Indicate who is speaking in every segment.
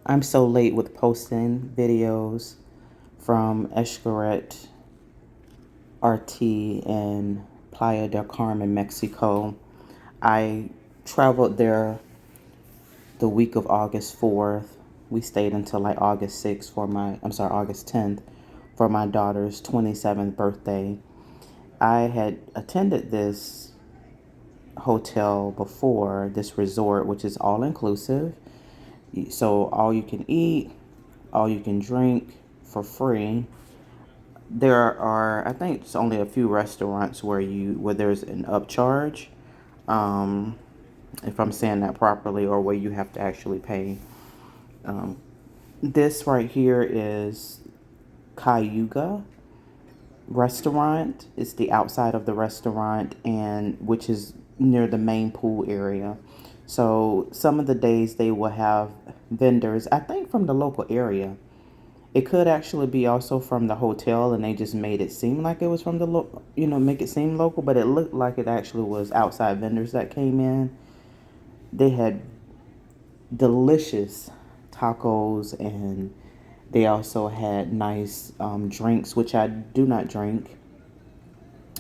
Speaker 1: I'm so late with posting videos from Xcaret, Arte, and Playa del Carmen, Mexico. I traveled there the week of August 4th. We stayed until like August 6th August 10th for my daughter's 27th birthday. I had attended this hotel before, this resort, which is all inclusive. So all you can eat, all you can drink for free. There are, I think it's only a few restaurants where there's an upcharge, um, if I'm saying that properly, or where you have to actually pay. Um, this right here is Cayuga restaurant. It's the outside of the restaurant, and which is near the main pool area. So some of the days they will have vendors, I think from the local area. It could actually be also from the hotel, and they just made it seem like it was from make it seem local, but it looked like it actually was outside vendors that came in. They had delicious tacos, and they also had nice drinks, which I do not drink,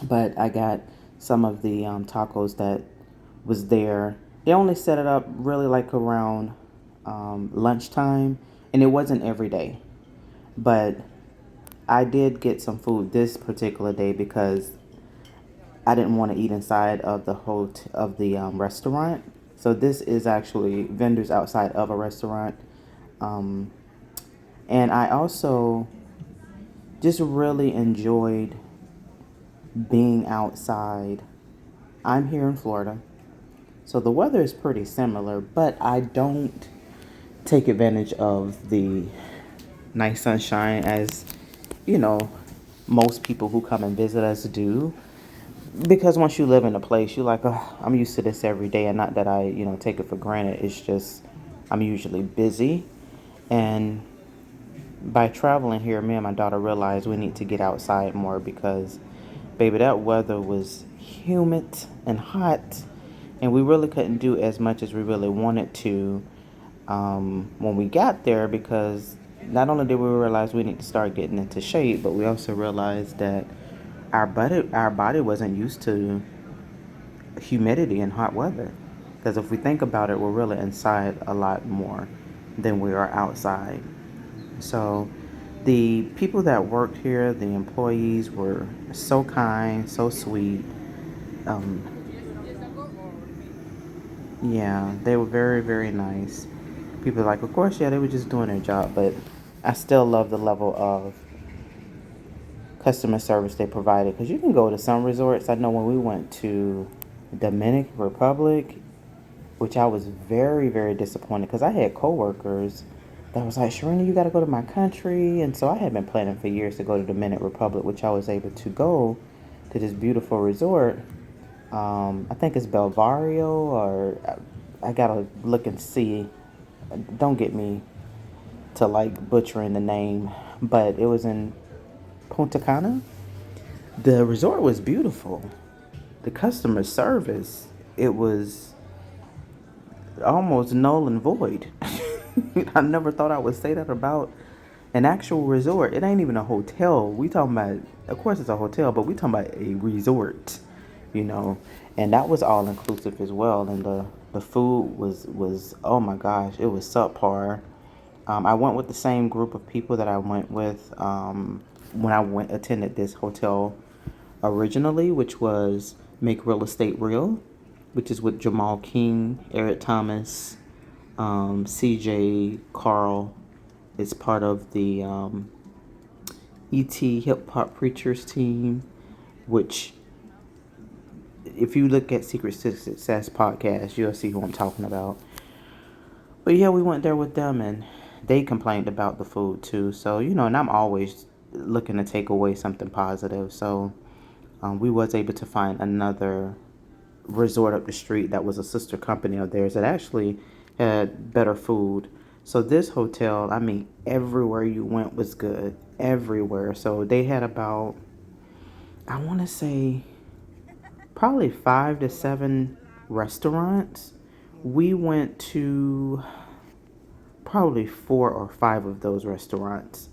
Speaker 1: but I got some of the tacos that was there. They only set it up really like around lunchtime, and it wasn't every day, but I did get some food this particular day because I didn't want to eat inside of the restaurant. So this is actually vendors outside of a restaurant, um, and I also just really enjoyed being outside. I'm here in Florida, so the weather is pretty similar, but I don't take advantage of the nice sunshine as you know most people who come and visit us do. Because once you live in a place, you're like, oh, I'm used to this every day, and not that I, take it for granted. It's just I'm usually busy, and by traveling here, me and my daughter realized we need to get outside more because, baby, that weather was humid and hot, and we really couldn't do as much as we really wanted to when we got there because not only did we realize we need to start getting into shape, but we also realized that our body wasn't used to humidity and hot weather. Because if we think about it, we're really inside a lot more than we are outside. So the people that worked here, the employees, were so kind, so sweet. Um, yeah, they were very, very nice. People are like, of course, yeah, they were just doing their job, but I still love the level of customer service they provided. Because you can go to some resorts. I know when we went to Dominican Republic, which I was very, very disappointed because I had coworkers that was like, Sharina, you got to go to my country. And so I had been planning for years to go to Dominican Republic, which I was able to go to this beautiful resort. I think it's Belvario, or I got to look and see. Don't get me to like butchering the name, but it was in Punta Cana. The resort was beautiful. The customer service, it was almost null and void. I never thought I would say that about an actual resort. It ain't even a hotel. We talking about, of course, it's a hotel, but we talking about a resort, you know. And that was all inclusive as well. And the food was oh my gosh, it was subpar. I went with the same group of people that I went with when I went attended this hotel originally, which was Make Real Estate Real, which is with Jamal King, Eric Thomas, CJ Carl. Is part of the ET Hip Hop Preachers team, which, if you look at Secret Success podcast, you'll see who I'm talking about. But yeah, we went there with them, and they complained about the food too. So and I'm always looking to take away something positive. So we was able to find another resort up the street that was a sister company of theirs that actually had better food. So this hotel, I mean, everywhere you went was good. Everywhere. So they had about, I want to say, probably 5 to 7 restaurants. We went to probably 4 or 5 of those restaurants.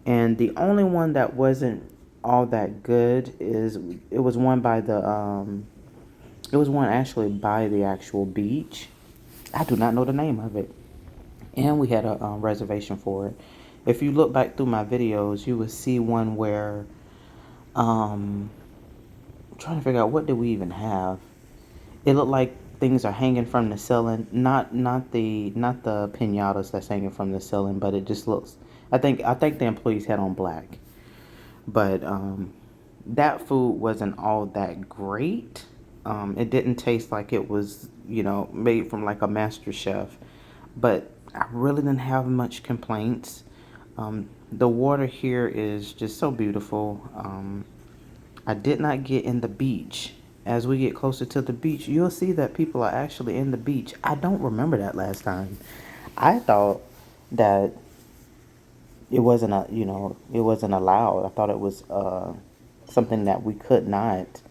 Speaker 1: And the only one that wasn't all that good is it was one by the it was one actually by the actual beach. I do not know the name of it. And we had a reservation for it. If you look back through my videos, you will see one where I'm trying to figure out what did we even have. It looked like things are hanging from the ceiling. Not the pinatas that's hanging from the ceiling, but it just looks. I think the employees had on black, but that food wasn't all that great. It didn't taste like it was made from like a master chef, but I really didn't have much complaints. The water here is just so beautiful. I did not get in the beach. As we get closer to the beach, you'll see that people are actually in the beach. I don't remember that last time. I thought that it wasn't allowed. I thought it was something that we could not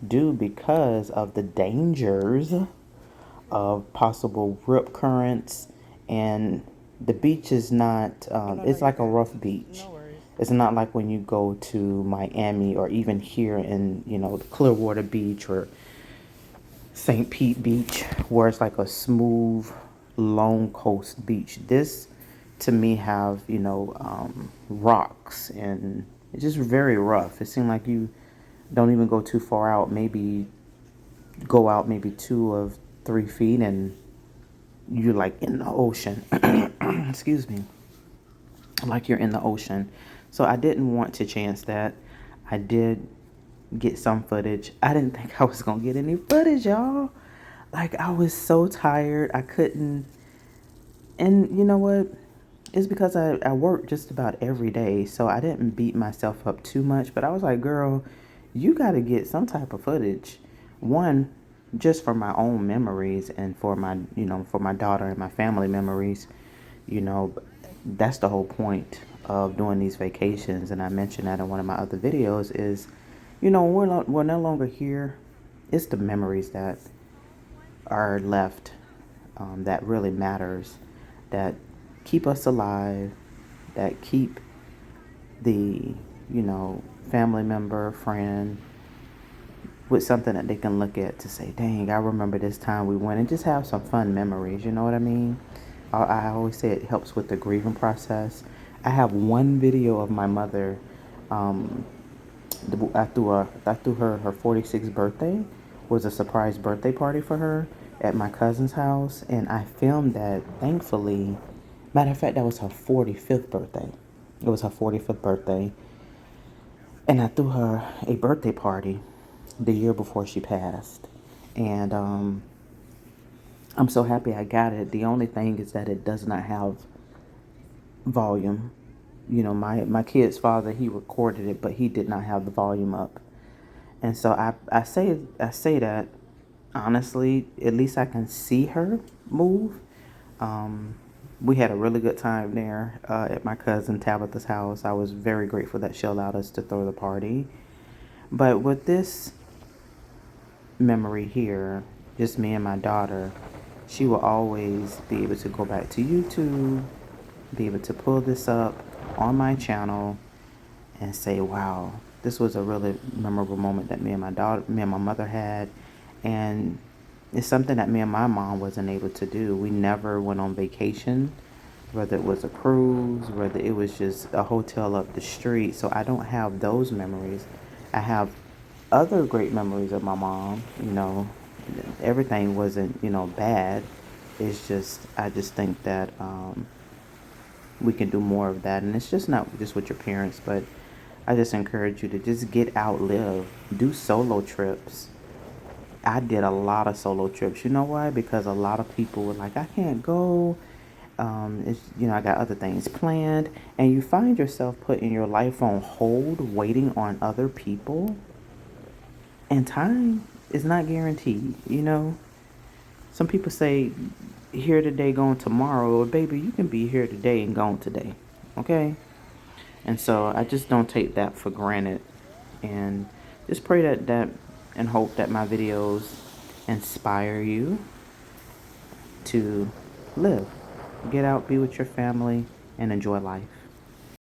Speaker 1: do because of the dangers of possible rip currents, and the beach is not it's like a rough beach. It's not like when you go to Miami or even here in the Clearwater Beach or St. Pete Beach, where it's like a smooth long coast beach. This to me have rocks, and it's just very rough. It seemed like you don't even go too far out, maybe go out maybe 2 or 3 feet, and you're like in the ocean. Excuse me. Like you're in the ocean. So I didn't want to chance that. I did get some footage. I didn't think I was gonna get any footage, y'all. Like, I was so tired. I couldn't. And you know what? It's because I work just about every day, so I didn't beat myself up too much. But I was like, girl, you got to get some type of footage. One, just for my own memories, and for my daughter and my family memories. You know, that's the whole point of doing these vacations. And I mentioned that in one of my other videos is, we're no longer here. It's the memories that are left, that really matters, that keep us alive, that keep the, family member, friend, with something that they can look at to say, dang, I remember this time we went, and just have some fun memories. You know what I mean? I always say it helps with the grieving process. I have one video of my mother. I threw her 46th birthday was a surprise birthday party for her at my cousin's house, and I filmed that. Thankfully, matter of fact, that was her 45th birthday. It was her 45th birthday, and I threw her a birthday party the year before she passed, and I'm so happy I got it. The only thing is that it does not have volume. My kid's father, he recorded it, but he did not have the volume up. And so I say that honestly, at least I can see her move. We had a really good time there at my cousin Tabitha's house. I was very grateful that she allowed us to throw the party. But with this memory here, just me and my daughter, she will always be able to go back to YouTube, be able to pull this up on my channel and say, wow, this was a really memorable moment that me and my mother had. And it's something that me and my mom wasn't able to do. We never went on vacation, whether it was a cruise, whether it was just a hotel up the street. So I don't have those memories. I have other great memories of my mom. Everything wasn't, bad. It's just, I just think that we can do more of that. And it's just not just with your parents, but I just encourage you to just get out, live, do solo trips. I did a lot of solo trips. You know why? Because a lot of people were like, I can't go. I got other things planned. And you find yourself putting your life on hold, waiting on other people. And time is not guaranteed, Some people say, here today, gone tomorrow. Well, baby, you can be here today and gone today. Okay? And so I just don't take that for granted. And just pray that and hope that my videos inspire you to live. get out, be with your family, and enjoy life.